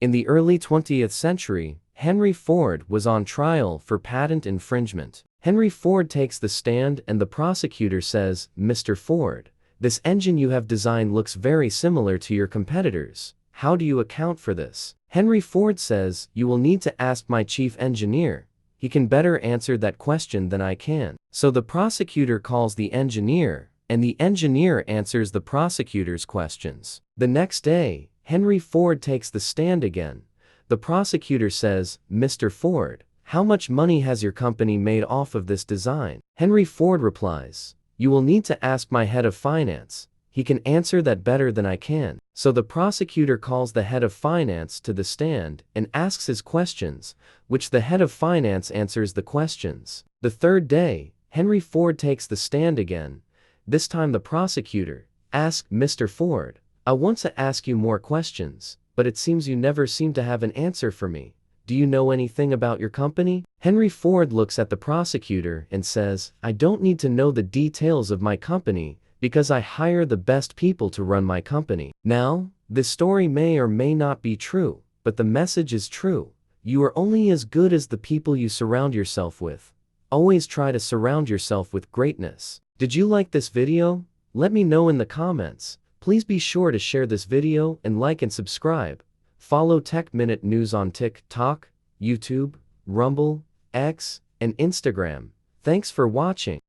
In the early 20th century, Henry Ford was on trial for patent infringement. Henry Ford takes the stand and the prosecutor says, "Mr. Ford, this engine you have designed looks very similar to your competitors. How do you account for this?" Henry Ford says, "You will need to ask my chief engineer. He can better answer that question than I can." So the prosecutor calls the engineer, and the engineer answers the prosecutor's questions. The next day, Henry Ford takes the stand again. The prosecutor says, "Mr. Ford, how much money has your company made off of this design?" Henry Ford replies, "You will need to ask my head of finance. He can answer that better than I can." So the prosecutor calls the head of finance to the stand and asks his questions, which the head of finance answers the questions. The third day, Henry Ford takes the stand again. This time the prosecutor asks, "Mr. Ford, I want to ask you more questions, but it seems you never seem to have an answer for me. Do you know anything about your company?" Henry Ford looks at the prosecutor and says, "I don't need to know the details of my company because I hire the best people to run my company." Now, this story may or may not be true, but the message is true. You are only as good as the people you surround yourself with. Always try to surround yourself with greatness. Did you like this video? Let me know in the comments. Please be sure to share this video and like and subscribe. Follow Tech Minute News on TikTok, YouTube, Rumble, X, and Instagram. Thanks for watching.